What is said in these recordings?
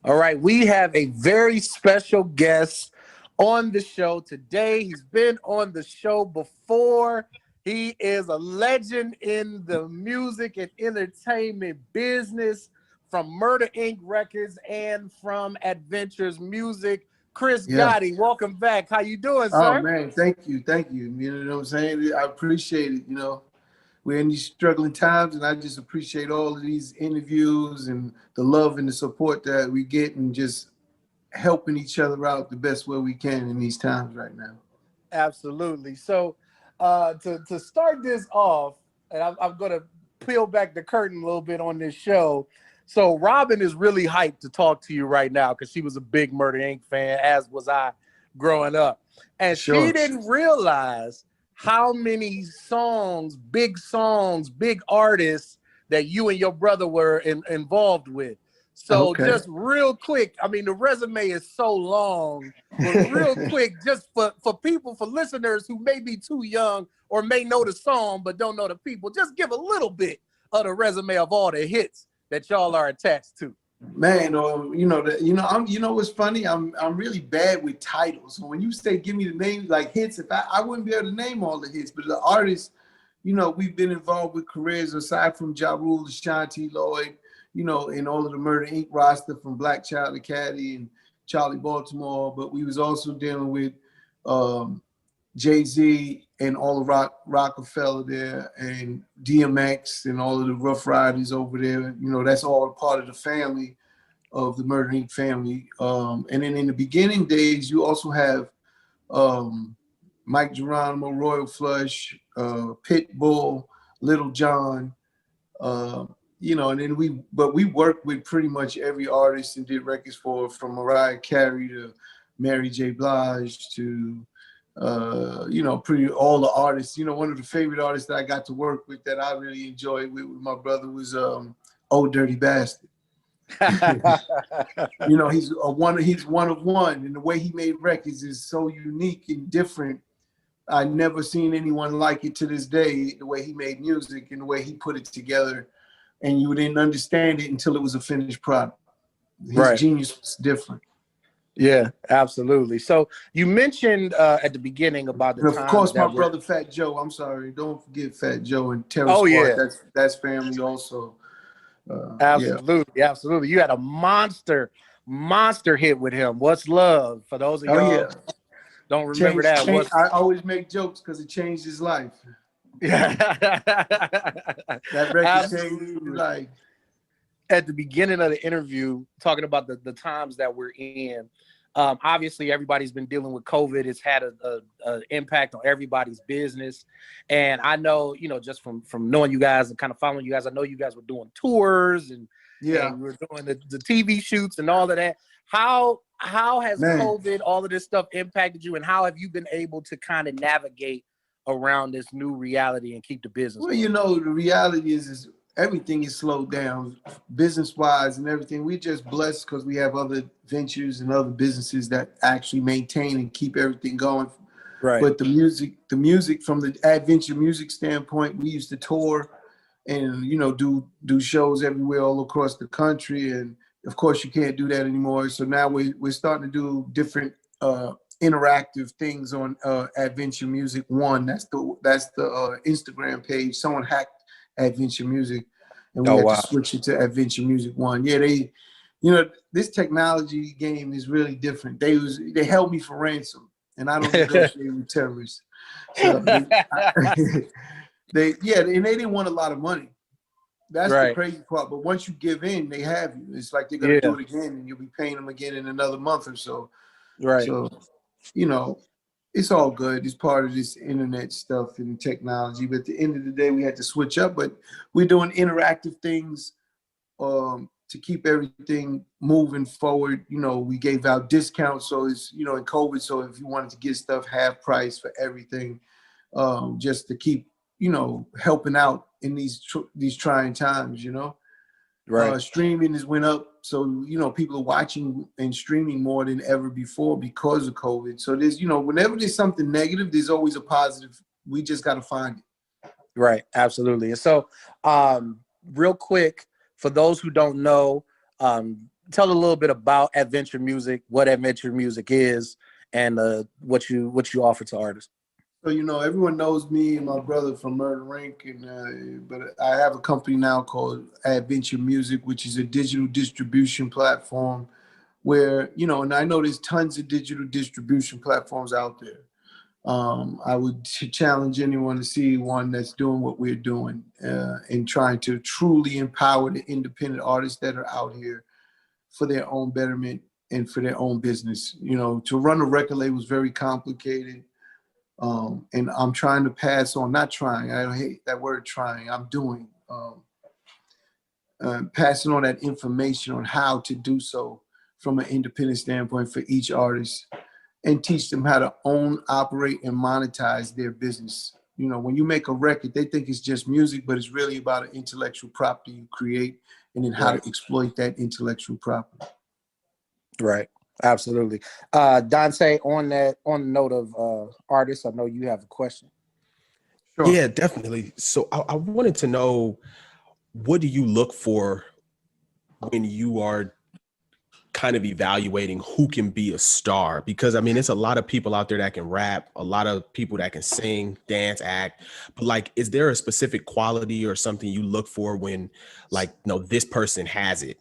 All right, we have a very special guest on the show today. He's been on the show before. He is a legend in the music and entertainment business from Murder Inc. Records and from Adventures Music. Chris Yeah. Gotti, welcome back. How you doing, Oh sir? man, thank you. You know what I'm saying? I appreciate it. We're in these struggling times, and I just appreciate all of these interviews and the love and the support that we get, and just helping each other out the best way we can in these times right now. Absolutely. So, to start this off, and I'm going to peel back the curtain a little bit on this show. So, Robin is really hyped to talk to you right now because she was a big Murder Inc. fan, as was I growing up, and she Sure. didn't realize how many songs, big artists that you and your brother were involved with. So, Okay. just real quick, I mean, the resume is so long. But real quick, just for people, for listeners who may be too young or may know the song but don't know the people, just give a little bit of the resume of all the hits that y'all are attached to. Man, what's funny? I'm really bad with titles. So when you say give me the name, like hits, if I wouldn't be able to name all the hits, but the artists, we've been involved with careers aside from Ja Rule, Ashanti, Lloyd, and all of the Murder Inc. roster from Black Child to Caddy and Charlie Baltimore. But we was also dealing with Jay-Z and all of Rockefeller there, and DMX and all of the Rough Riders over there. That's all part of the family of the Murder Inc. family. And then in the beginning days, you also have Mike Geronimo, Royal Flush, Pitbull, Little John, and then we worked with pretty much every artist and did records from Mariah Carey to Mary J. Blige to pretty all the artists. One of the favorite artists that I got to work with that I really enjoyed with my brother was Old Dirty Bastard. He's one of one, and the way he made records is so unique and different. I never seen anyone like it to this day, the way he made music and the way he put it together, and you didn't understand it until it was a finished product. His genius was different. Yeah, absolutely. So you mentioned at the beginning about the Of times course, my that were. brother Fat Joe. I'm sorry, don't forget Fat Joe and Terrace Oh Park. yeah, That's family also. absolutely, absolutely. You had a monster hit with him. What's Love? For those of Oh y'all yeah. don't remember that. What's I always make jokes because it changed his life. Yeah. That record changed his life. At the beginning of the interview, talking about the times that we're in, obviously everybody's been dealing with COVID. It's had a impact on everybody's business. And I know, just from knowing you guys and kind of following you guys, I know you guys were doing tours and we were doing the TV shoots and all of that. How has COVID, all of this stuff impacted you, and how have you been able to kind of navigate around this new reality and keep the business Well, going? the reality is everything is slowed down business-wise and everything. We're just blessed because we have other ventures and other businesses that actually maintain and keep everything going. Right. But the music from the adventure music standpoint, we used to tour and, do shows everywhere all across the country. And of course you can't do that anymore. So now we're starting to do different interactive things on Adventure Music One. That's the Instagram page. Someone hacked Adventure Music, and we had to switch it to Adventure Music One. Yeah, this technology game is really different. They held me for ransom, and I don't negotiate with terrorists. So they didn't want a lot of money. That's the crazy part. But once you give in, they have you. It's like they're gonna do it again, and you'll be paying them again in another month or so. Right. So, it's all good. It's part of this internet stuff and technology. But at the end of the day, we had to switch up. But we're doing interactive things to keep everything moving forward. We gave out discounts. So it's, in COVID. So if you wanted to get stuff half price for everything, just to keep, helping out in these trying times, Right. Streaming has went up. So, people are watching and streaming more than ever before because of COVID. So there's, whenever there's something negative, there's always a positive. We just got to find it. Right. Absolutely. And so real quick, for those who don't know, tell a little bit about Adventure Music, what Adventure Music is, and what you offer to artists. So, everyone knows me and my brother from Murder Inc. But I have a company now called Adventure Music, which is a digital distribution platform where, and I know there's tons of digital distribution platforms out there. I would challenge anyone to see one that's doing what we're doing and trying to truly empower the independent artists that are out here for their own betterment and for their own business. To run a record label is very complicated. And I'm trying to pass on, not trying, I hate that word trying, I'm doing, passing on that information on how to do so from an independent standpoint for each artist and teach them how to own, operate, and monetize their business. When you make a record, they think it's just music, but it's really about an intellectual property you create and then how to exploit that intellectual property. Right. Absolutely. Dante, on the note of artists, I know you have a question. Sure. Yeah, definitely. So I wanted to know, what do you look for when you are kind of evaluating who can be a star? Because I mean, it's a lot of people out there that can rap, a lot of people that can sing, dance, act, but like, is there a specific quality or something you look for when like, no, this person has it?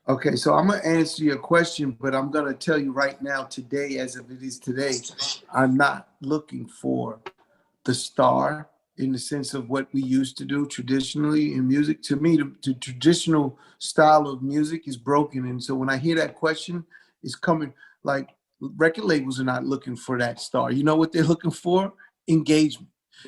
Okay, so I'm going to answer your question, but I'm going to tell you right now, today, as of it is today, I'm not looking for the star in the sense of what we used to do traditionally in music. To me, the traditional style of music is broken. And so when I hear that question, it's coming like record labels are not looking for that star. You know what they're looking for? Engagement.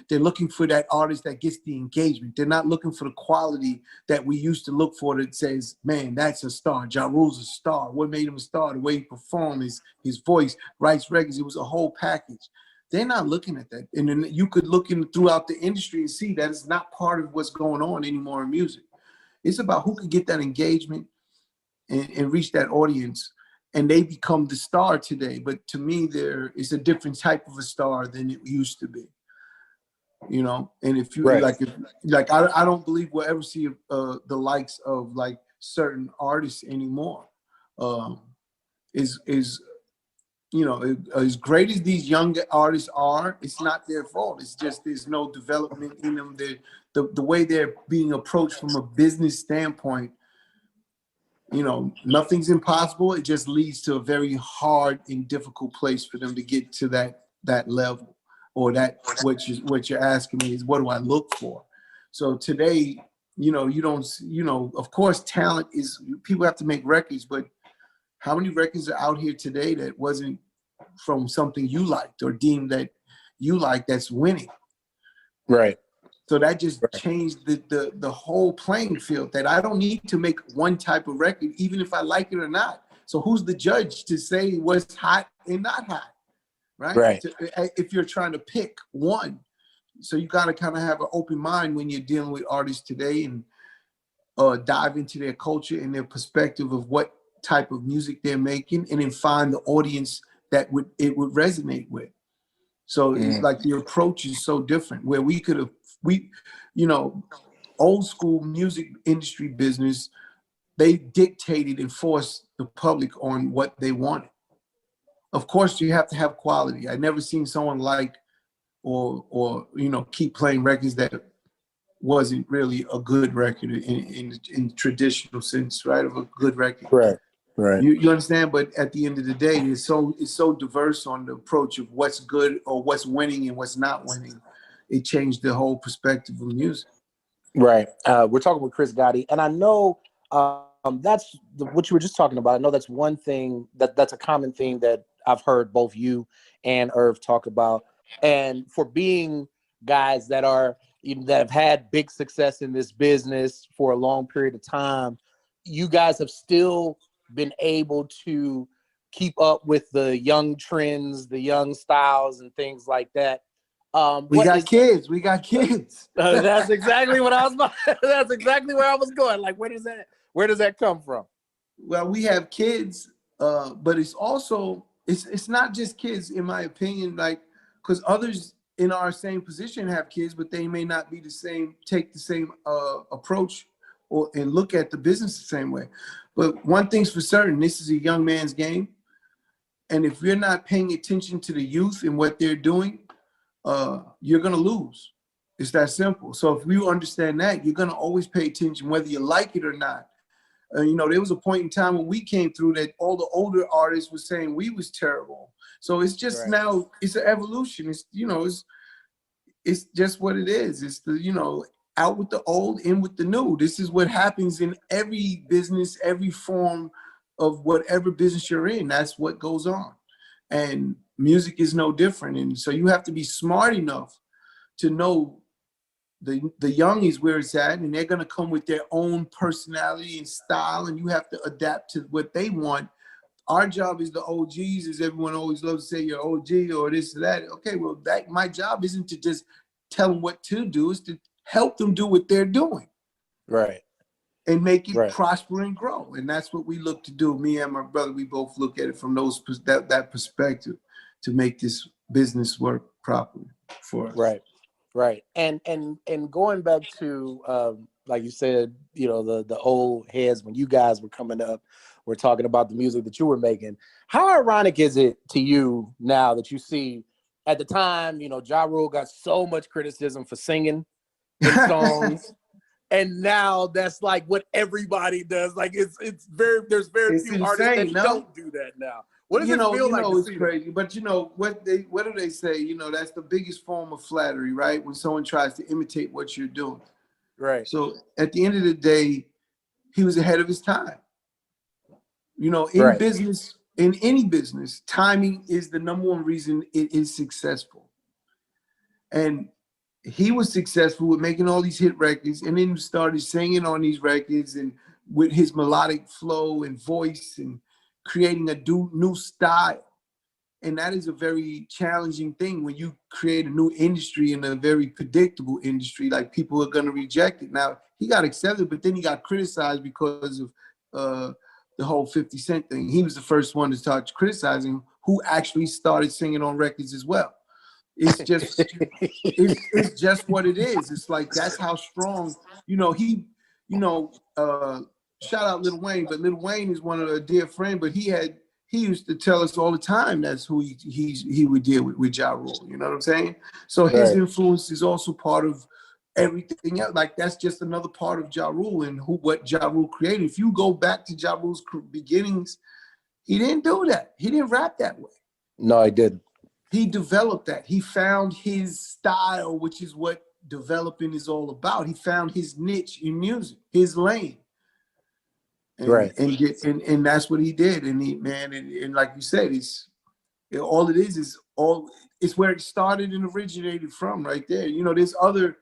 They're looking for that artist that gets the engagement. They're not looking for the quality that we used to look for that says, man, that's a star. Ja Rule's a star. What made him a star? The way he performed, his voice, writes records. It was a whole package. They're not looking at that. And then you could look throughout the industry and see that it's not part of what's going on anymore in music. It's about who can get that engagement and reach that audience. And they become the star today. But to me, there is a different type of a star than it used to be. And if you I don't believe we'll ever see the likes of like certain artists anymore. As great as these young artists are, it's not their fault. It's just there's no development in them. The way they're being approached from a business standpoint, nothing's impossible. It just leads to a very hard and difficult place for them to get to that level. Or that what you're asking me is, what do I look for? So today, you don't, of course, talent is, people have to make records, but how many records are out here today that wasn't from something you liked or deemed that you like that's winning? Right. So that just changed the whole playing field, that I don't need to make one type of record, even if I like it or not. So who's the judge to say what's hot and not hot? Right. If you're trying to pick one. So you got to kind of have an open mind when you're dealing with artists today and dive into their culture and their perspective of what type of music they're making, and then find the audience that it would resonate with. So it's like the approach is so different, where old school music industry business, they dictated and forced the public on what they wanted. Of course, you have to have quality. I never seen someone like or keep playing records that wasn't really a good record in traditional sense, right? Of a good record. Right. You understand? But at the end of the day, it's so diverse on the approach of what's good or what's winning and what's not winning. It changed the whole perspective of music. Right. We're talking with Chris Gotti, and I know that's what you were just talking about. I know that's one thing that's a common thing that I've heard both you and Irv talk about. And for being guys that have had big success in this business for a long period of time, you guys have still been able to keep up with the young trends, the young styles, and things like that. We got kids. That's exactly what I was about. That's exactly where I was going. Like, where does that come from? Well, we have kids, but it's also it's not just kids, in my opinion. Like, because others in our same position have kids, but they may not be take the same approach and look at the business the same way. But one thing's for certain, this is a young man's game. And if you're not paying attention to the youth and what they're doing, you're going to lose. It's that simple. So if you understand that, you're going to always pay attention, whether you like it or not. You know, there was a point in time when we came through that all the older artists were saying we was terrible. So it's just now, it's an evolution. It's, you know, it's just what it is. It's the, you know, out with the old, in with the new. This is what happens in every business, every form of whatever business you're in. That's what goes on. And music is no different. And so you have to be smart enough to know the youngies where it's at, and they're gonna come with their own personality and style, and you have to adapt to what they want. Our job is the OGs, as everyone always loves to say, you're OG or this or that. Okay, well, that my job isn't to just tell them what to do, is to help them do what they're doing. Right. And make it prosper and grow. And that's what we look to do. Me and my brother, we both look at it from that perspective to make this business work properly for us. Right. Right. And going back to like you said, you know, the old heads when you guys were coming up, we're talking about the music that you were making. How ironic is it to you now that you see at the time, you know, Ja Rule got so much criticism for singing in songs. And now that's like what everybody does. Like there's very few artists that don't do that now. What does it feel like? It's crazy, but you know what do they say? You know, that's the biggest form of flattery, right? When someone tries to imitate what you're doing. Right. So at the end of the day, he was ahead of his time. You know, in business, in any business, timing is the number one reason it is successful. And he was successful with making all these hit records, and then started singing on these records and with his melodic flow and voice and creating a new style. And that is a very challenging thing when you create a new industry in a very predictable industry, like people are going to reject it. Now, he got accepted, but then he got criticized because of the whole 50 Cent thing. He was the first one to start criticizing, who actually started singing on records as well. It's just it's just what it is. It's like that's how strong, you know, shout out Lil Wayne, but Lil Wayne is one of a dear friend, but he used to tell us all the time that's who he would deal with Ja Rule, you know what I'm saying? So his influence is also part of everything else. Like that's just another part of Ja Rule and what Ja Rule created. If you go back to Ja Rule's beginnings, he didn't do that. He didn't rap that way. No, he didn't. He developed that. He found his style, which is what developing is all about. He found his niche in music, his lane. And that's what he did. And and like you said, it's where it started and originated from right there. You know, there's other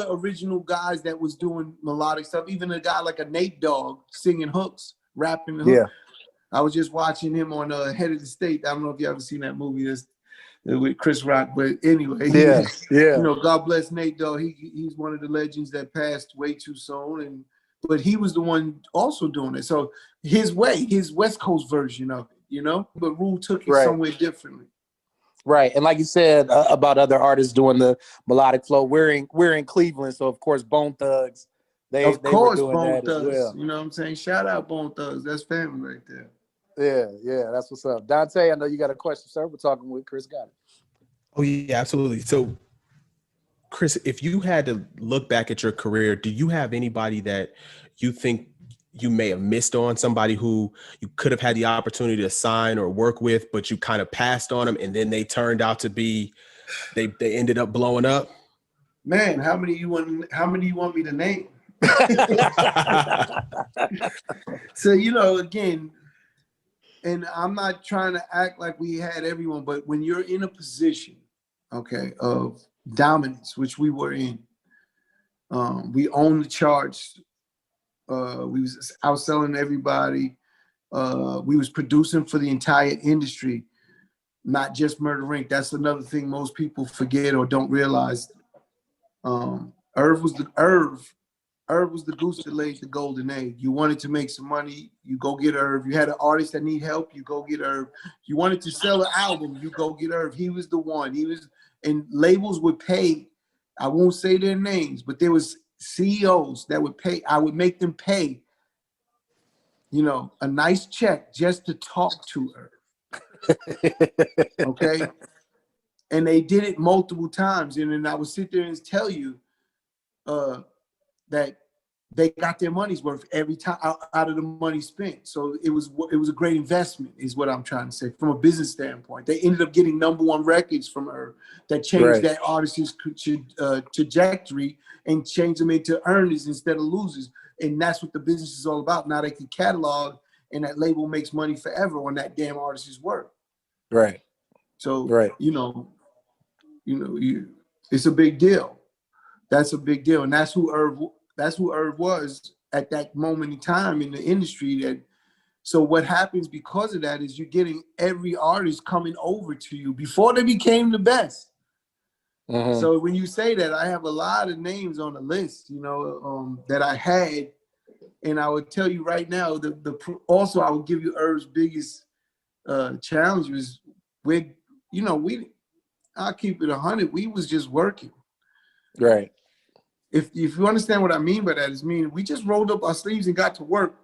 original guys that was doing melodic stuff. Even a guy like a Nate Dogg singing hooks, rapping the hook. Yeah. I was just watching him on Head of the State. I don't know if you ever seen that movie with Chris Rock, but anyway, you know, God bless Nate Dogg. He's one of the legends that passed way too soon, but he was the one also doing it. So his West Coast version of it, you know, but Rule took it somewhere differently. Right, and like you said about other artists doing the melodic flow, we're in Cleveland, so of course Bone Thugs, they were doing Bone that Thugs, as well. You know what I'm saying? Shout out Bone Thugs, that's family right there. Yeah, that's what's up. Dante, I know you got a question, sir. We're talking with Chris Gotti. Oh yeah, absolutely. So, Chris, if you had to look back at your career, do you have anybody that you think you may have missed on, somebody who you could have had the opportunity to sign or work with, but you kind of passed on them, and then they turned out to be, they ended up blowing up? Man, how many you want me to name? So, you know, again, and I'm not trying to act like we had everyone, but when you're in a position, okay, of dominance, which we were in, we owned the charts. We was outselling everybody. We was producing for the entire industry, not just Murder Inc. That's another thing most people forget or don't realize. Irv was the goose that laid the golden egg. You wanted to make some money, you go get Irv. You had an artist that need help, you go get Irv. You wanted to sell an album, you go get Irv. He was the one. And labels would pay. I won't say their names, but there was CEOs that would pay. I would make them pay you know, a nice check just to talk to her. Okay. And they did it multiple times. And then I would sit there and tell you that they got their money's worth every time out of the money spent. So it was a great investment, is what I'm trying to say from a business standpoint. They ended up getting #1 records from her that changed that artist's trajectory and changed them into earners instead of losers. And that's what the business is all about. Now they can catalog, and that label makes money forever on that damn artist's work. Right. So it's a big deal. That's a big deal, and that's who Irv was at that moment in time in the industry. So what happens because of that is you're getting every artist coming over to you before they became the best. Mm-hmm. So when you say that, I have a lot of names on the list, that I had, and I would tell you right now. Also I would give you Irv's biggest challenge was I'll keep it 100. We was just working. Right. If you understand what I mean by that, we just rolled up our sleeves and got to work.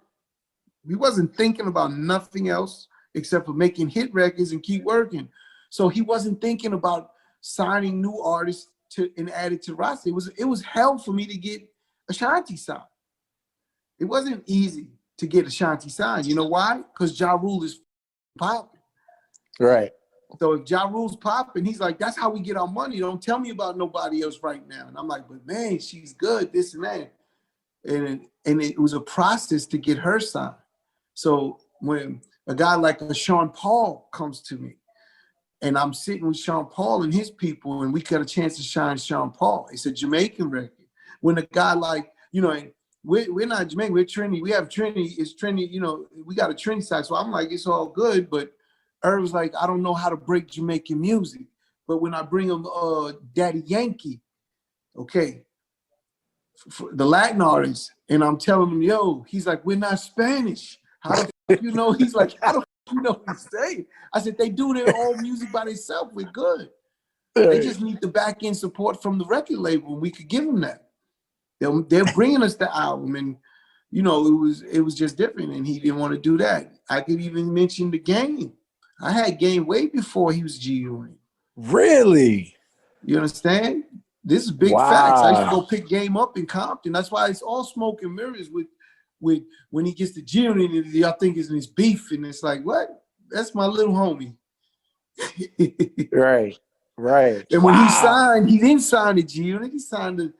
We wasn't thinking about nothing else except for making hit records and keep working. So he wasn't thinking about signing new artists and add it to the roster. It was hell for me to get Ashanti signed. It wasn't easy to get Ashanti signed. You know why? Because Ja Rule is popping. Right. So if Ja Rule's popping, he's like, that's how we get our money. Don't tell me about nobody else right now. And I'm like, but man, she's good, this and that. And it was a process to get her signed. So when a guy like Sean Paul comes to me, and I'm sitting with Sean Paul and his people, and we got a chance to shine Sean Paul. It's a Jamaican record. When a guy like, we're not Jamaican, we're Trinity. We have Trinity. It's Trinity, we got a Trinity side. So I'm like, it's all good, but Irv was like, I don't know how to break Jamaican music. But when I bring him Daddy Yankee, okay, for the Latin artist, and I'm telling him, yo, he's like, we're not Spanish. How the fuck you know? He's like, how the fuck you know what he's saying? I said, they do their own music by themselves. We're good. They just need the back end support from the record label, and we could give them that. They're bringing us the album, and it was just different, and he didn't want to do that. I could even mention the Game. I had Game way before he was G-Unit. Really? You understand? This is big facts. I used to go pick Game up in Compton. That's why it's all smoke and mirrors with when he gets to G-Unit, y'all think it's his beef, and it's like, what? That's my little homie. Right. And when he signed, he didn't sign to G-Unit. He signed to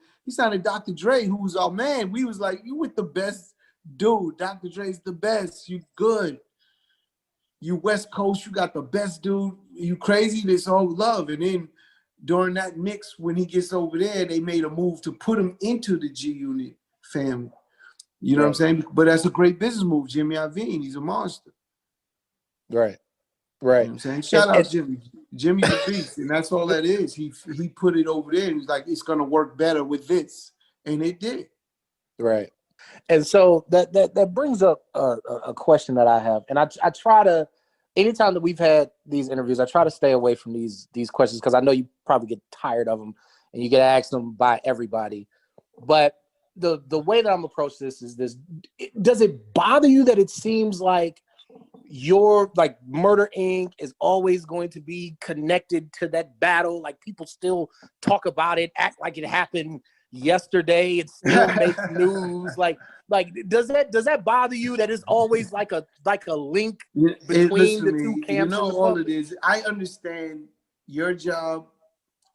Dr. Dre, who was our man. We was like, you with the best dude. Dr. Dre's the best. You good. You West Coast, you got the best dude. You crazy, this all love. And then during that mix, when he gets over there, they made a move to put him into the G-Unit family. You know what I'm saying? But that's a great business move. Jimmy Iovine, he's a monster. Right. You know what I'm saying? Shout out Jimmy. Jimmy's a beast, and that's all that is. He put it over there, and he's like, it's gonna work better with this. And it did. Right. And so that brings up a question that I have, and I try to, anytime that we've had these interviews, I try to stay away from these questions because I know you probably get tired of them and you get asked them by everybody. But the way that I'm approaching this is this: does it bother you that it seems like your Murder Inc. is always going to be connected to that battle? Like people still talk about it, act like it happened yesterday, it still makes news. Like does that bother you that it's always like a link between the two camps? All it is. I understand your job.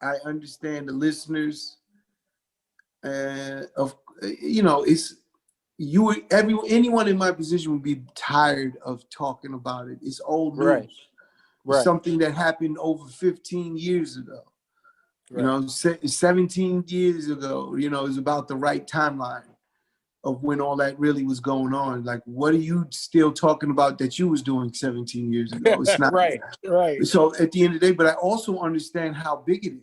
I understand the listeners. It's anyone in my position would be tired of talking about it. It's old news. Right. It's something that happened over 15 years ago. Right. 17 years ago, it's about the right timeline of when all that really was going on. Like, what are you still talking about that you was doing 17 years ago? It's not right. So at the end of the day, but I also understand how big it is,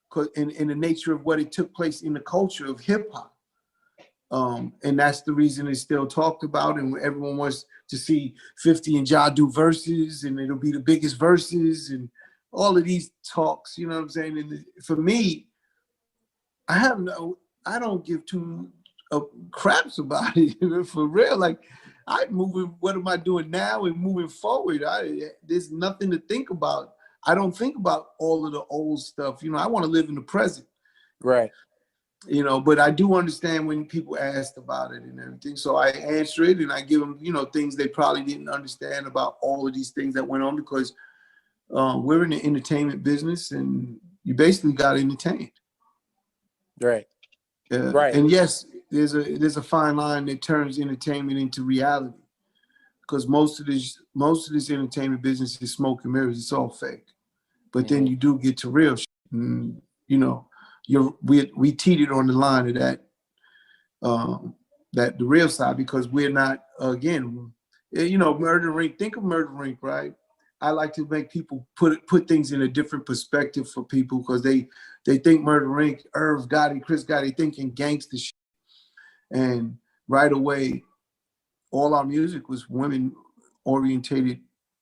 because in the nature of what it took place in the culture of hip hop. And that's the reason it's still talked about, and everyone wants to see 50 and Ja do verses, and it'll be the biggest verses, and all of these talks, you know what I'm saying? And for me, I don't give two craps about it, for real. Like, I'm moving. What am I doing now and moving forward? There's nothing to think about. I don't think about all of the old stuff. You know, I want to live in the present. Right. You know, but I do understand when people asked about it and everything. So I answer it and I give them, you know, things they probably didn't understand about all of these things that went on, because we're in the entertainment business and you basically got entertained. Right. Right. And yes, there's a fine line that turns entertainment into reality, because most of this entertainment business is smoke and mirrors. It's all fake. But then you do get to real shit. And, you know, we teetered on the line of that the real side, because we're not, again, you know, Murder Inc. Think of Murder Inc., right? I like to make people put things in a different perspective for people, because they think Murder Inc., Irv Gotti, Chris Gotti, thinking gangster shit. And right away, all our music was women orientated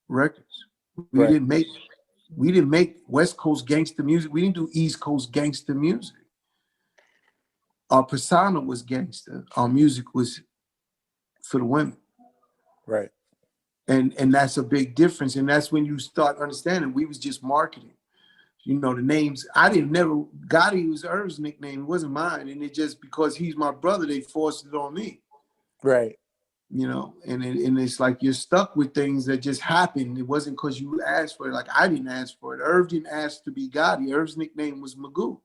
records. We didn't make West Coast gangster music. We didn't do East Coast gangster music. Our persona was gangster. Our music was for the women. Right. And that's a big difference. And that's when you start understanding we was just marketing. You know, the names, Gotti was Irv's nickname, it wasn't mine. And it just, because he's my brother, they forced it on me. Right. You know, and it's like you're stuck with things that just happened. It wasn't because you asked for it. Like, I didn't ask for it. Irv didn't ask to be Gotti. Irv's nickname was Magoo.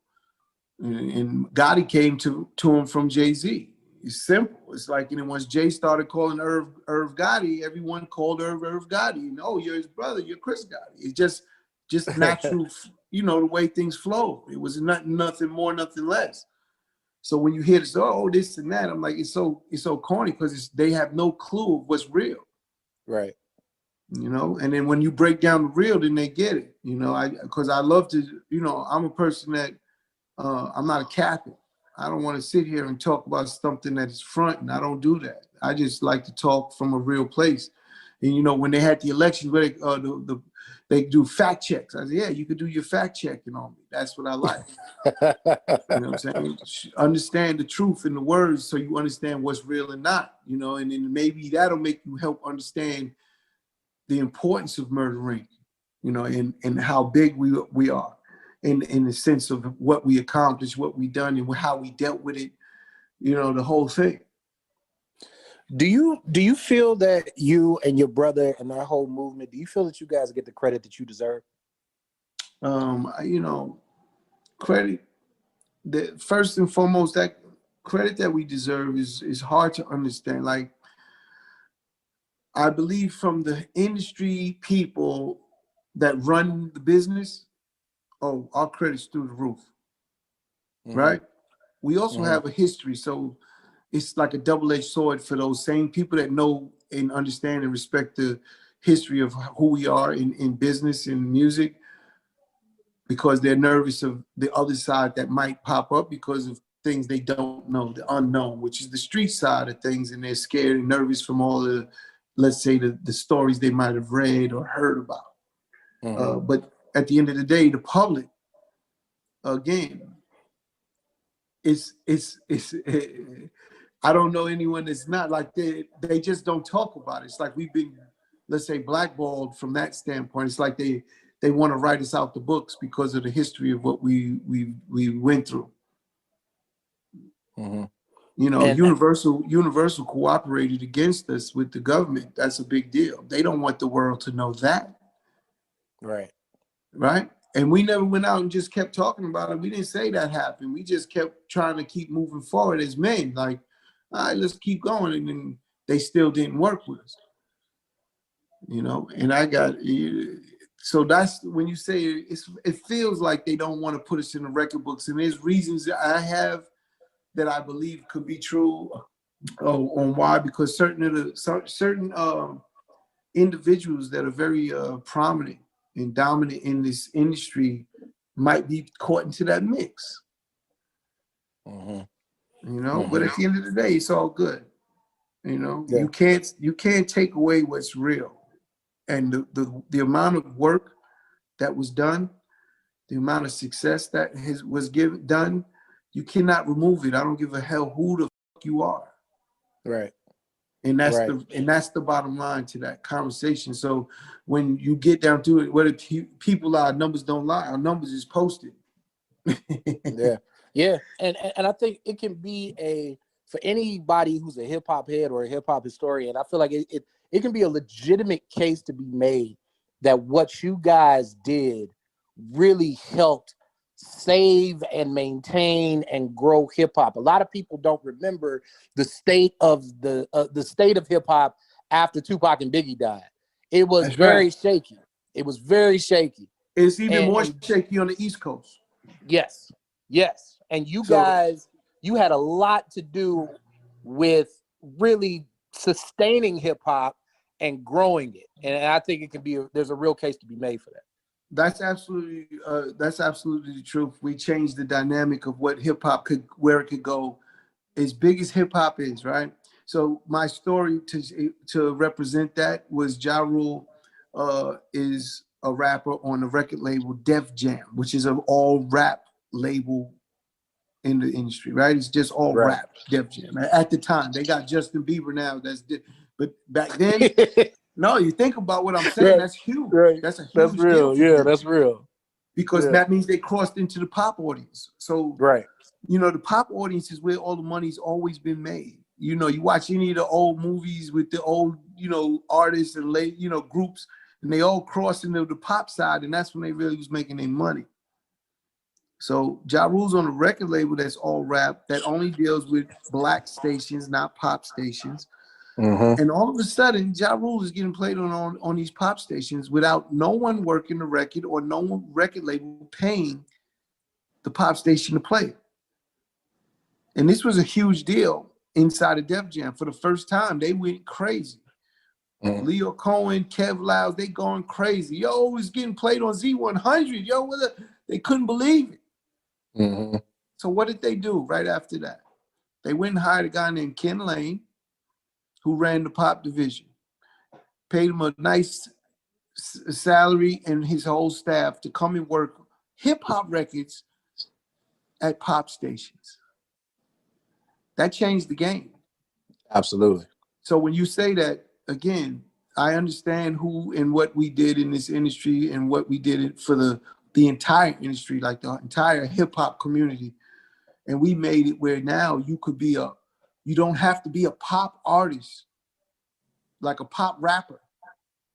And Gotti came to him from Jay-Z. It's simple. It's like, and once Jay started calling Irv Gotti, everyone called Irv Gotti. And, oh, you're his brother. You're Chris Gotti. It's just natural, you know, the way things flow. It was nothing more, nothing less. So when you hear this, oh, this and that, I'm like, it's so corny, because they have no clue of what's real. Right. You know, and then when you break down the real, then they get it. You know, because I love to, you know, I'm a person that I'm not a captain. I don't want to sit here and talk about something that is front, and I don't do that. I just like to talk from a real place. And, you know, when they had the elections, where they do fact checks. I said, yeah, you could do your fact checking on me. That's what I like. You know what I'm saying? Understand the truth in the words, so you understand what's real and not, you know, and then maybe that'll make you help understand the importance of Murder Inc., you know, and how big we are in the sense of what we accomplished, what we done, and how we dealt with it, you know, the whole thing. Do you feel that you and your brother and that whole movement, do you feel that you guys get the credit that you deserve? You know, credit, first and foremost, that credit that we deserve is hard to understand. Like, I believe from the industry people that run the business, oh, our credit's through the roof, right? We also have a history, so it's like a double-edged sword for those same people that know and understand and respect the history of who we are in business and music, because they're nervous of the other side that might pop up because of things they don't know, the unknown, which is the street side of things, and they're scared and nervous from all the, let's say, the stories they might have read or heard about. But at the end of the day, the public, again, it's I don't know anyone that's not like, they just don't talk about it. It's like we've been, let's say, blackballed from that standpoint. It's like they want to write us out the books because of the history of what we went through. You know, Universal cooperated against us with the government. That's a big deal. They don't want the world to know that. Right. And we never went out and just kept talking about it. We didn't say that happened. We just kept trying to keep moving forward as men. Like, all right, let's keep going. And then they still didn't work with us. You know, and so that's when you say it feels like they don't want to put us in the record books. And there's reasons that I have that I believe could be true on why, because certain individuals that are very prominent and dominant in this industry might be caught into that mix. You know, but at the end of the day, it's all good. You know, you can't take away what's real. And the amount of work that was done, the amount of success that was done, you cannot remove it. I don't give a hell who the fuck you are. Right. And that's the bottom line to that conversation. So when you get down to it, whether people are, numbers don't lie. Our numbers is posted. Yeah. And I think it can be for anybody who's a hip hop head or a hip hop historian, I feel like it can be a legitimate case to be made that what you guys did really helped save and maintain and grow hip hop. A lot of people don't remember the state of hip hop after Tupac and Biggie died. It was very shaky. It was very shaky. It's even more shaky on the East Coast. Yes. And you guys, you had a lot to do with really sustaining hip hop and growing it. And I think there's a real case to be made for that. That's absolutely the truth. We changed the dynamic of what hip hop where it could go, as big as hip hop is, right? So my story to represent that was Ja Rule is a rapper on the record label Def Jam, which is an all rap label in the industry, right? It's just all rap, Def Jam. At the time, they got Justin Bieber now. But back then, no, you think about what I'm saying. That's huge. Right. That's a huge That's real. deal. Yeah, that's real. Because that means they crossed into the pop audience. So, the pop audience is where all the money's always been made. You watch any of the old movies with the old, artists and groups, and they all cross into the pop side, and that's when they really was making their money. So Ja Rule's on a record label that's all rap, that only deals with black stations, not pop stations. Mm-hmm. And all of a sudden, Ja Rule is getting played on these pop stations without no one working the record or no one record label paying the pop station to play it. And this was a huge deal inside of Def Jam. For the first time, they went crazy. Mm-hmm. Leo Cohen, Kev Lyles, they going crazy. Yo, it was getting played on Z100. Yo, they couldn't believe it. Mm-hmm. So what did they do right after that? They went and hired a guy named Ken Lane, who ran the pop division, paid him a nice salary and his whole staff to come and work hip hop records at pop stations. That changed the game. Absolutely. So when you say that, again, I understand who and what we did in this industry and what we did for the entire industry, like the entire hip hop community. And we made it where now you don't have to be a pop artist, like a pop rapper.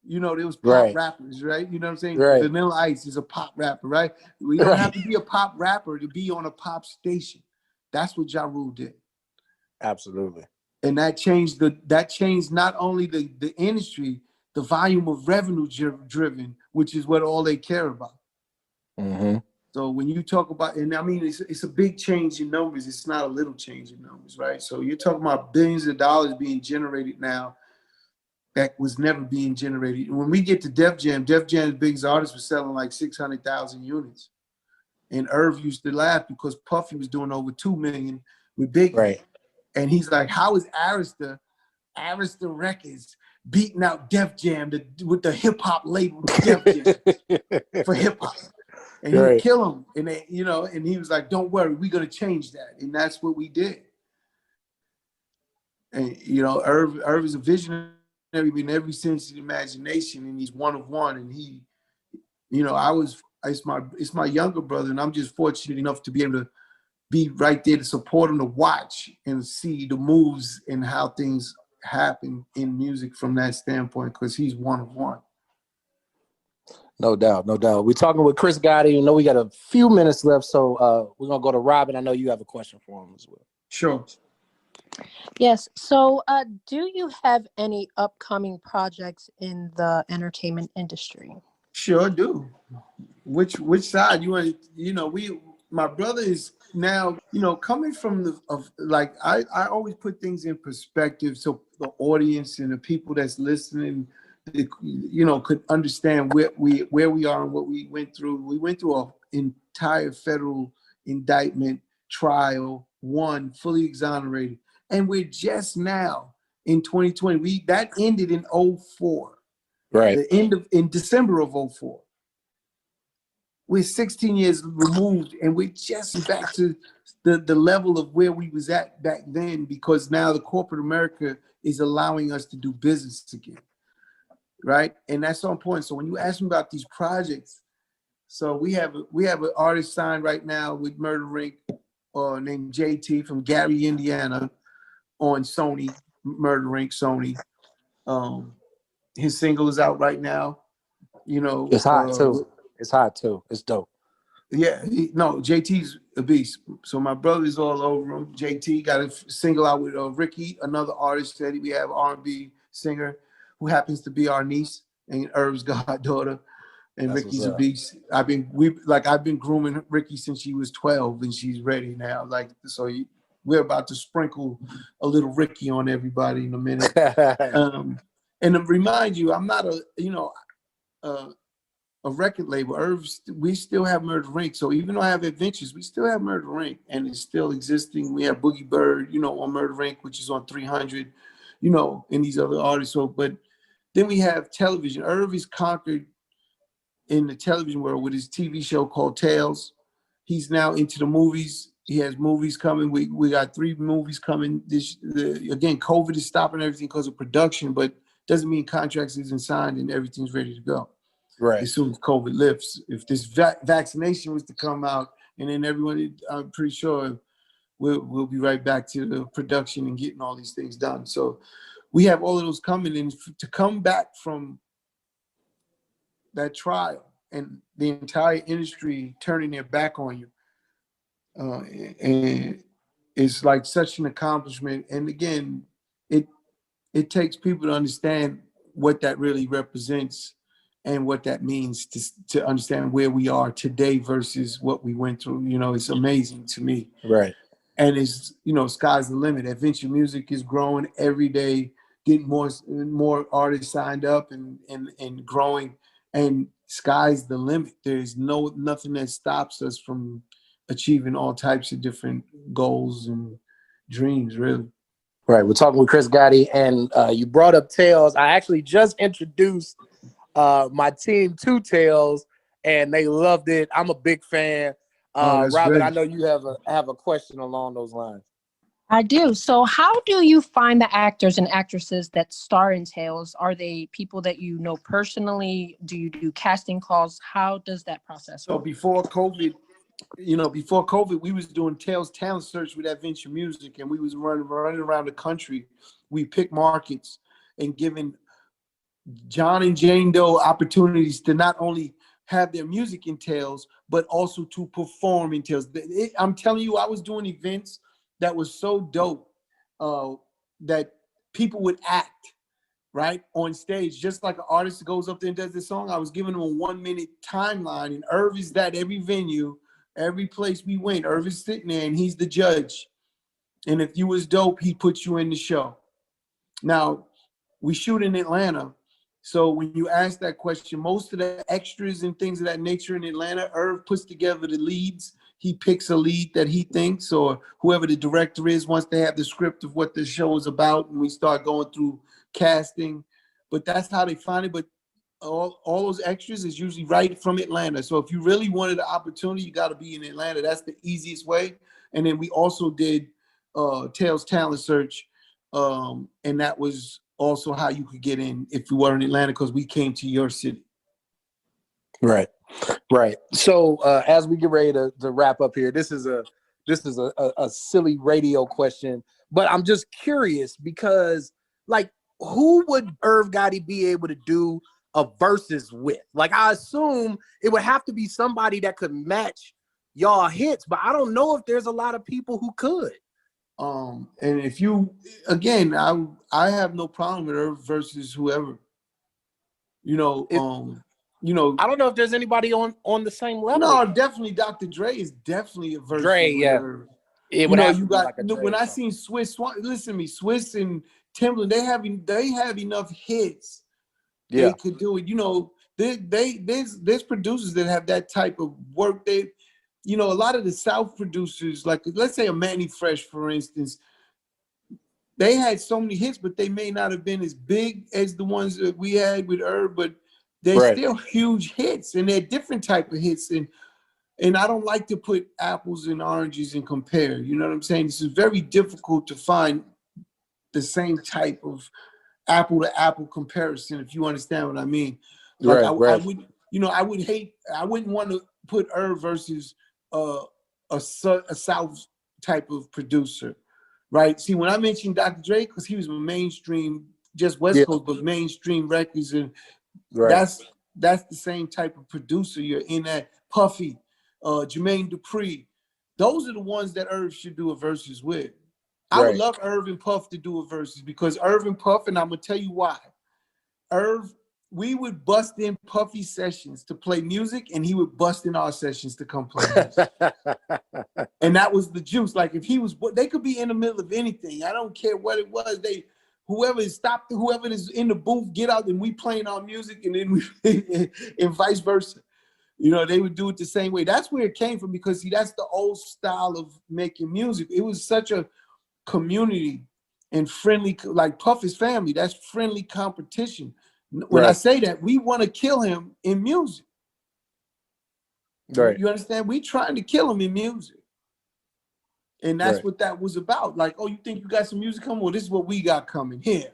There was pop rappers, right? You know what I'm saying? Right. Vanilla Ice is a pop rapper, right? We don't have to be a pop rapper to be on a pop station. That's what Ja Rule did. Absolutely. And that changed not only the industry, the volume of revenue driven, which is what all they care about. Mm-hmm. So when you talk about, and I mean, it's a big change in numbers. It's not a little change in numbers, right? So you're talking about billions of dollars being generated now that was never being generated. And when we get to Def Jam's biggest artists were selling like 600,000 units. And Irv used to laugh because Puffy was doing over 2 million with Biggie. Right. And he's like, how is Arista Records beating out Def Jam with the hip hop label Def Jam for hip hop? And he would kill him. And and he was like, don't worry, we're gonna change that. And that's what we did. And Irv is a visionary in every sense of the imagination, and he's one of one. And he, it's my younger brother, and I'm just fortunate enough to be able to be right there to support him, to watch and see the moves and how things happen in music from that standpoint, because he's one of one. No doubt. We're talking with Chris Gotti. We got a few minutes left, so we're going to go to Robin. I know you have a question for him as well. Sure. Yes. So do you have any upcoming projects in the entertainment industry? Sure do. Which side you want? My brother is now, coming from I always put things in perspective so the audience and the people that's listening, could understand where we are and what we went through. We went through an entire federal indictment trial, won, fully exonerated. And we're just now in 2020. That ended in 2004. Right. In December of 2004. we're 16 years removed, and we're just back to the level of where we was at back then, because now the corporate America is allowing us to do business again, right? And that's so important. So when you ask me about these projects, so we have an artist signed right now with Murder Inc. Named JT from Gary, Indiana, on Sony, Murder Inc. Sony. His single is out right now. You know, It's hot too. It's hot too. It's dope. Yeah, JT's a beast. So my brother's all over him. JT got a single out with Ricky, another artist that we have, R&B singer, who happens to be our niece and Irv's goddaughter. And That's Ricky's a beast. I've been grooming Ricky since she was 12, and she's ready now. We're about to sprinkle a little Ricky on everybody in a minute. And to remind you, I'm not a record label. We still have Murder Inc. So even though I have Adventures, we still have Murder Inc. and it's still existing. We have Boogie Bird, on Murder Inc., which is on 300, and these other artists. So, but then we have television. Irv is conquered in the television world with his TV show called Tales. He's now into the movies. He has movies coming. We got 3 movies coming. Again, COVID is stopping everything because of production, but doesn't mean contracts isn't signed and everything's ready to go. Right. As soon as COVID lifts, if this vaccination was to come out, and then everyone, I'm pretty sure we'll be right back to the production and getting all these things done. So we have all of those coming in. To come back from that trial and the entire industry turning their back on you, and it's like such an accomplishment. And again, it takes people to understand what that really represents and what that means to understand where we are today versus what we went through. It's amazing to me. Right. And it's, sky's the limit. Adventure music is growing every day, getting more artists signed up and growing, and sky's the limit. There's nothing that stops us from achieving all types of different goals and dreams, really. Right. We're talking with Chris Gotti, and you brought up Tales. I actually just introduced my team to Tales, and they loved it. I'm a big fan. Robin, great. I know you have a question along those lines. I do. So how do you find the actors and actresses that star in Tales? Are they people that you know personally? Do you do casting calls? How does that process work? So before COVID, we was doing Tales talent search with Adventure Music, and we was running around the country. We picked markets and giving John and Jane Doe opportunities to not only have their music in Tales, but also to perform in Tales. I'm telling you, I was doing events that was so dope that people would act right on stage, just like an artist goes up there and does this song. I was giving them a 1-minute timeline, and Irv is at every venue, every place we went. Irv is sitting there, and he's the judge. And if you was dope, he puts you in the show. Now, we shoot in Atlanta. So when you ask that question, most of the extras and things of that nature in Atlanta, Irv puts together the leads. He picks a lead that he thinks, or whoever the director is, once they have the script of what the show is about, and we start going through casting. But that's how they find it. But all those extras is usually right from Atlanta. So if you really wanted the opportunity, you got to be in Atlanta. That's the easiest way. And then we also did Tales Talent Search, and that was also how you could get in if you were in Atlanta, because we came to your city. Right. So as we get ready to wrap up here, this is a silly radio question, but I'm just curious because, like, who would Irv Gotti be able to do a Verzuz with? Like, I assume it would have to be somebody that could match y'all hits, but I don't know if there's a lot of people who could. And if you, again, I have no problem with Irv versus whoever. I don't know if there's anybody on the same level. No, definitely Dr. Dre is definitely a versus. Dre, yeah. Irv. It would have to be got like a Dre when I song. seen Swiss, listen to me, Swiss and Timbaland, they have enough hits. Yeah. They could do it. There's producers that have that type of work. A lot of the South producers, like let's say a Manny Fresh, for instance, they had so many hits, but they may not have been as big as the ones that we had with Irv, but they're still huge hits, and they're different type of hits. And And I don't like to put apples and oranges and compare. You know what I'm saying? This is very difficult to find the same type of apple to apple comparison, if you understand what I mean. Like I would, I wouldn't want to put Irv versus a South type of producer, right? See, when I mentioned Dr. Dre, because he was mainstream, just West Coast, but mainstream records, and that's the same type of producer you're in. That Puffy, Jermaine Dupri, those are the ones that Irv should do a versus with. I would love Irv and Puff to do a versus, because Irv and Puff, and I'm gonna tell you why. Irv, we would bust in Puffy sessions to play music, and he would bust in our sessions to come play music. And that was the juice. Like, if he was, they could be in the middle of anything. I don't care what it was. Whoever is in the booth, get out, and we playing our music, and then we and vice versa. You know, they would do it the same way. That's where it came from, because see, that's the old style of making music. It was such a community and friendly, like Puff is family. That's friendly competition. When I say that, we want to kill him in music. Right. You understand? We trying to kill him in music. And that's what that was about. Like, oh, you think you got some music coming? Well, this is what we got coming here.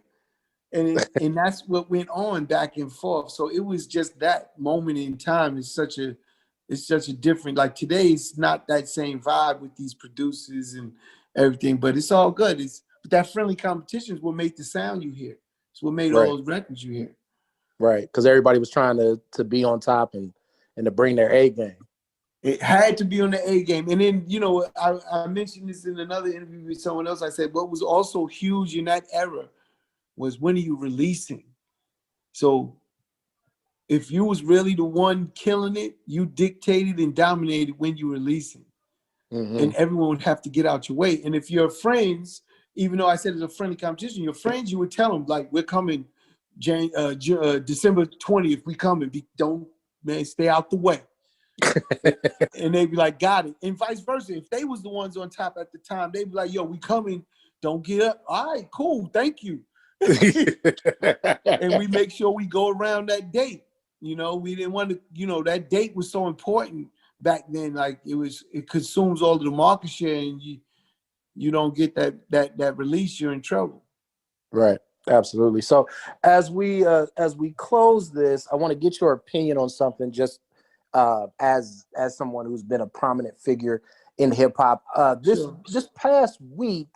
And that's what went on back and forth. So it was just that moment in time. It's such a different, like, today it's not that same vibe with these producers and everything, but it's all good. But that friendly competition is what made the sound you hear. It's what made all those records you hear. Right, because everybody was trying to be on top and to bring their A game. It had to be on the A game. And then, I mentioned this in another interview with someone else. I said, what was also huge in that era was, when are you releasing? So if you was really the one killing it, you dictated and dominated when you were releasing. Mm-hmm. And everyone would have to get out your way. And if your friends, even though I said it's a friendly competition, your friends, you would tell them, like, we're coming December 20th, we coming. Don't, man, stay out the way. And they'd be like, got it. And vice versa. If they was the ones on top at the time, they'd be like, yo, we coming. Don't get up. All right, cool. Thank you. And we make sure we go around that date. We didn't want to, that date was so important back then. Like, it consumes all of the market share, and you don't get that release, you're in trouble. Right. Absolutely. So as we close this, I want to get your opinion on something, just as someone who's been a prominent figure in hip hop. This past week,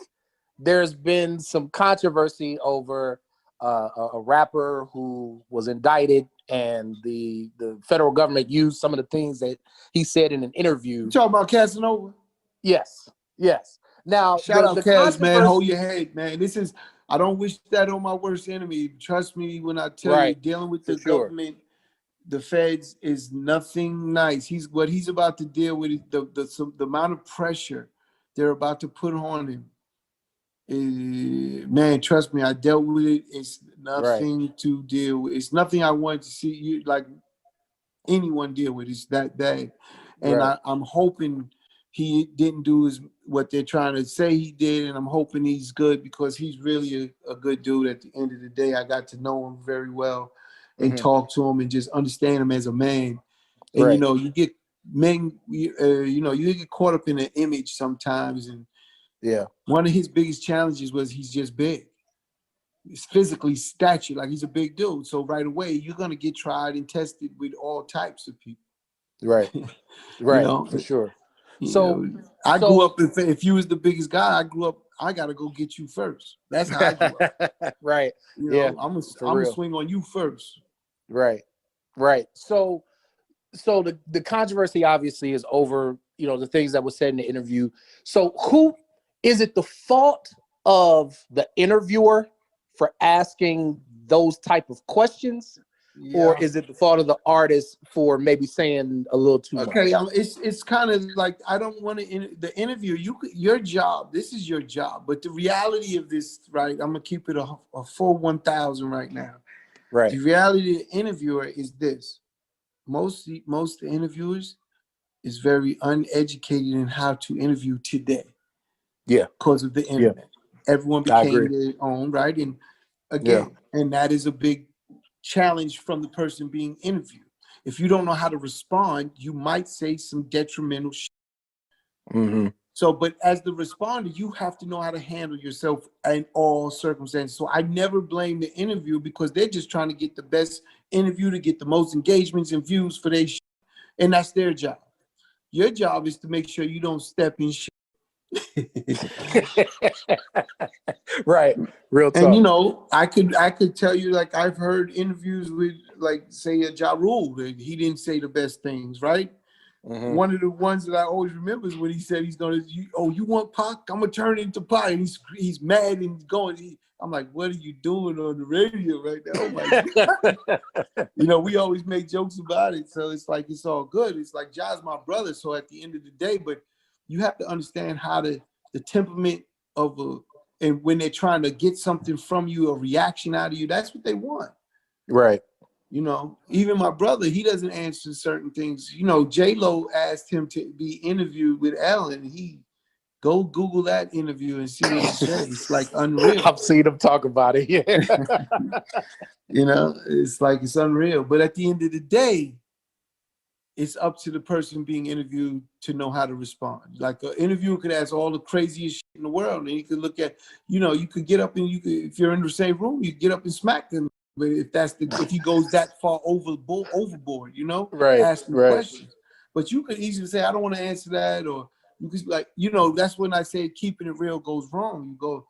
there's been some controversy over a rapper who was indicted, and the federal government used some of the things that he said in an interview. You talking about Casanova? Yes. Now, shout out Cas, man. Hold your head, man. I don't wish that on my worst enemy. Trust me when I tell you, dealing with the government, the feds, is nothing nice. What he's about to deal with, the amount of pressure they're about to put on him. Man, trust me, I dealt with it. It's nothing to deal with. It's nothing I want to see you, like, anyone deal with. It's that bad. And I'm hoping he didn't do what they're trying to say he did, and I'm hoping he's good, because he's really a good dude. At the end of the day, I got to know him very well and talk to him and just understand him as a man. And you get men, you get caught up in an image sometimes, and one of his biggest challenges was he's just big. He's physically stature, like, he's a big dude. So right away, you're gonna get tried and tested with all types of people. Right. For sure. I grew up, if you was the biggest guy, I gotta go get you first. That's how I grew up. Right. I'm gonna swing on you first. Right. So the controversy obviously is over, the things that were said in the interview. So who is it, the fault of the interviewer for asking those type of questions? Or is it the fault of the artist for maybe saying a little too much? Okay, it's kind of like, I don't want to, the interview, your job, this is your job. But the reality of this, right, I'm going to keep it a full 1,000 right now. Right. The reality of the interviewer is this. Most interviewers is very uneducated in how to interview today. Yeah. Because of the internet. Everyone became their own, right? And again, and that is a big challenge from the person being interviewed. if you don't know how to respond, you might say some detrimental shit. Mm-hmm. So, but as the responder, you have to know how to handle yourself in all circumstances. So I never blame the interview because they're just trying to get the best interview to get the most engagements and views for their shit. And that's their job. Your job is to make sure you don't step in shit. Right. Real talk. And you know, I could tell you, like, I've heard interviews with, like, say, a Ja Rule, that he didn't say the best things, right? Mm-hmm. One of the ones that I always remember is when he said he's gonna, you want Pac? I'm gonna turn it into Pac, and he's mad and going. I'm like, what are you doing on the radio right now? Oh my God. You know, we always make jokes about it, so it's like it's all good. It's like Ja's my brother, so at the end of the day, but you have to understand how the temperament of and when they're trying to get something from you, a reaction out of you, that's what they want. Right. You know, even my brother, he doesn't answer certain things. You know, J-Lo asked him to be interviewed with Ellen. He go Google that interview and see what he said. It's like unreal. I've seen him talk about it. Yeah. You know, it's like it's unreal. But at the end of the day, it's up to the person being interviewed to know how to respond. Like an interviewer could ask all the craziest shit in the world, and you could look at, you know, you could get up and if you're in the same room, you get up and smack them. But if he goes that far overboard, you know, Right, asking right. questions. But you could easily say, I don't want to answer that, or you could be like, you know, that's when I say keeping it real goes wrong. You go,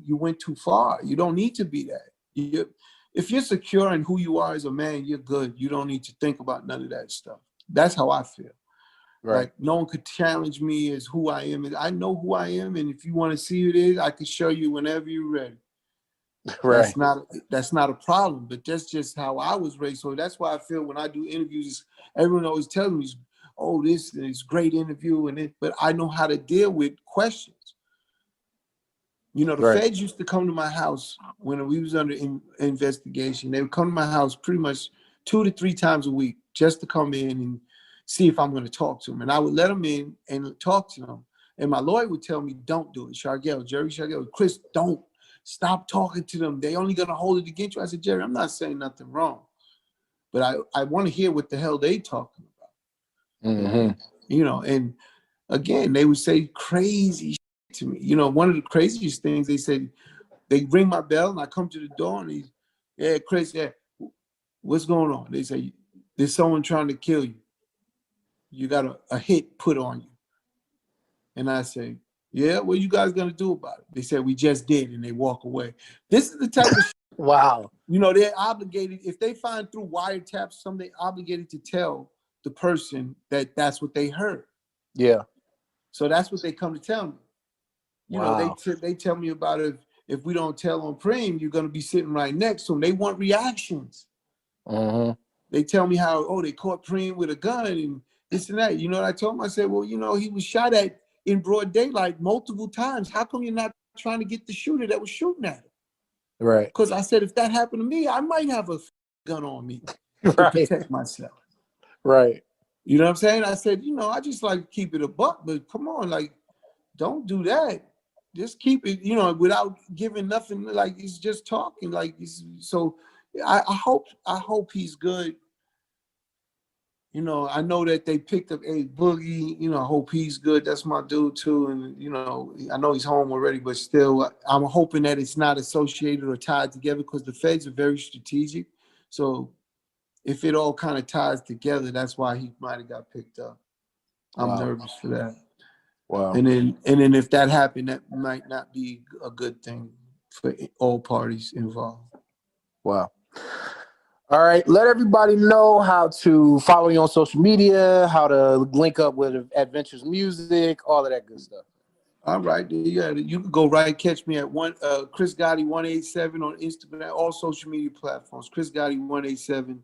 you went too far. You don't need to be that. If you're secure in who you are as a man, you're good. You don't need to think about none of that stuff. That's how I feel. Right. Like no one could challenge me as who I am. I know who I am, and if you want to see who it is, I can show you whenever you're ready. Right. That's not a problem, but that's just how I was raised. So that's why I feel when I do interviews, everyone always tells me, "Oh, this is great interview," but I know how to deal with questions. You know, the feds used to come to my house when we was under investigation. They would come to my house pretty much 2 to 3 times a week just to come in and see if I'm going to talk to them. And I would let them in and talk to them. And my lawyer would tell me, don't do it. Jerry Shargell, Chris, don't. Stop talking to them. They only going to hold it against you. I said, Jerry, I'm not saying nothing wrong. But I want to hear what the hell they talking about. Mm-hmm. You know, and again, they would say crazy shit to me. You know, one of the craziest things, they said, they ring my bell and I come to the door and yeah, Chris, yeah, what's going on? They say, there's someone trying to kill you. You got a hit put on you. And I say, yeah, what are you guys going to do about it? They said, we just did, and they walk away. This is the type of wow. You know, they're obligated, if they find through wiretaps, something obligated to tell the person that that's what they heard. Yeah. So that's what they come to tell me. You know, they tell me about if we don't tell on Preem, you're going to be sitting right next to them. They want reactions. Mm-hmm. They tell me how, they caught Preem with a gun and this and that. You know what I told them? I said, well, you know, he was shot at in broad daylight multiple times. How come you're not trying to get the shooter that was shooting at him? Right. Because I said, if that happened to me, I might have a gun on me to protect myself. Right. You know what I'm saying? I said, you know, I just like to keep it a buck, but come on, like, don't do that. Just keep it, you know, without giving nothing. Like, it's just talking. Like, so I hope he's good. You know, I know that they picked up a Boogie. You know, I hope he's good. That's my dude too. And you know, I know he's home already, but still, I'm hoping that it's not associated or tied together because the feds are very strategic. So if it all kind of ties together, that's why he might have got picked up. I'm nervous for that. Wow. And then if that happened, that might not be a good thing for all parties involved. Wow. All right. Let everybody know how to follow you on social media, how to link up with Adventures Music, all of that good stuff. All right. Yeah, you can go catch me at Chris Gotti 187 on Instagram, all social media platforms. Chris Gotti 187.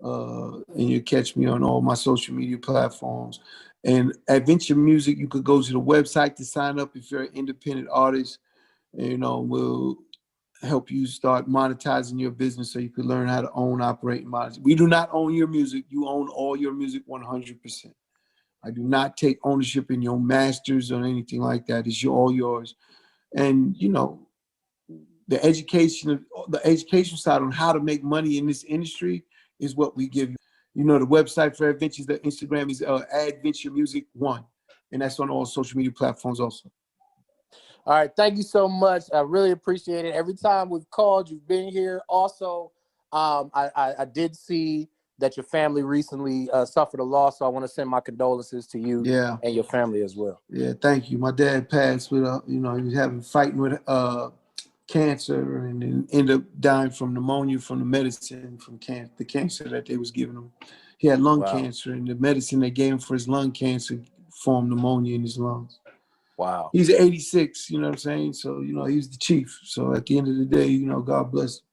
And you catch me on all my social media platforms. And Adventure Music, you could go to the website to sign up if you're an independent artist. And, you know, we'll help you start monetizing your business so you can learn how to own, operate, and monetize. We do not own your music. You own all your music 100%. I do not take ownership in your masters or anything like that. It's all yours. And, you know, the education side on how to make money in this industry is what we give you. You know, the website for Adventures, the Instagram is Adventure Music 1. And that's on all social media platforms also. All right. Thank you so much. I really appreciate it. Every time we've called, you've been here. Also, I did see that your family recently suffered a loss. So I want to send my condolences to you and your family as well. Yeah, thank you. My dad passed with, he was fighting with cancer and then ended up dying from pneumonia from the medicine from the cancer that they was giving him. He had lung cancer, and the medicine they gave him for his lung cancer formed pneumonia in his lungs. Wow. He's 86, you know what I'm saying? So, he's the chief. So at the end of the day, God bless him.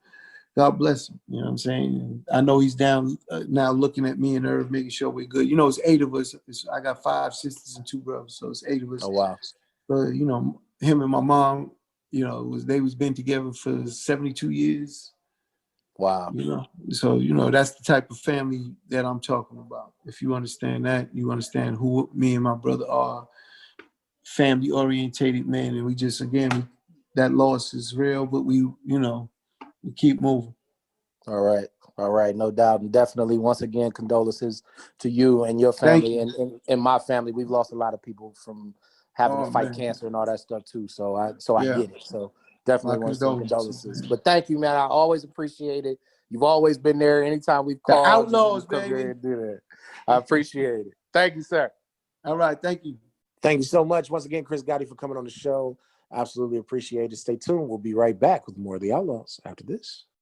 God bless him, you know what I'm saying? And I know he's down now looking at me and Irv, making sure we're good. It's 8 of us. I got 5 sisters and 2 brothers, so it's 8 of us. Oh, wow. But, him and my mom, they was been together for 72 years. Wow. So, that's the type of family that I'm talking about. If you understand that, you understand who me and my brother are, family orientated men. And we just, again, that loss is real, but we keep moving. All right. All right. No doubt. And definitely, once again, condolences to you and your family and my family. We've lost a lot of people from having to fight cancer and all that stuff too. So I get it. So definitely want to send condolences. But thank you, man. I always appreciate it. You've always been there. Anytime we've called, the Outlaws, come here and do that. I appreciate it. Thank you, sir. All right. Thank you. Thank you so much. Once again, Chris Gotti, for coming on the show. Absolutely appreciate it. Stay tuned. We'll be right back with more of the Outlaws after this.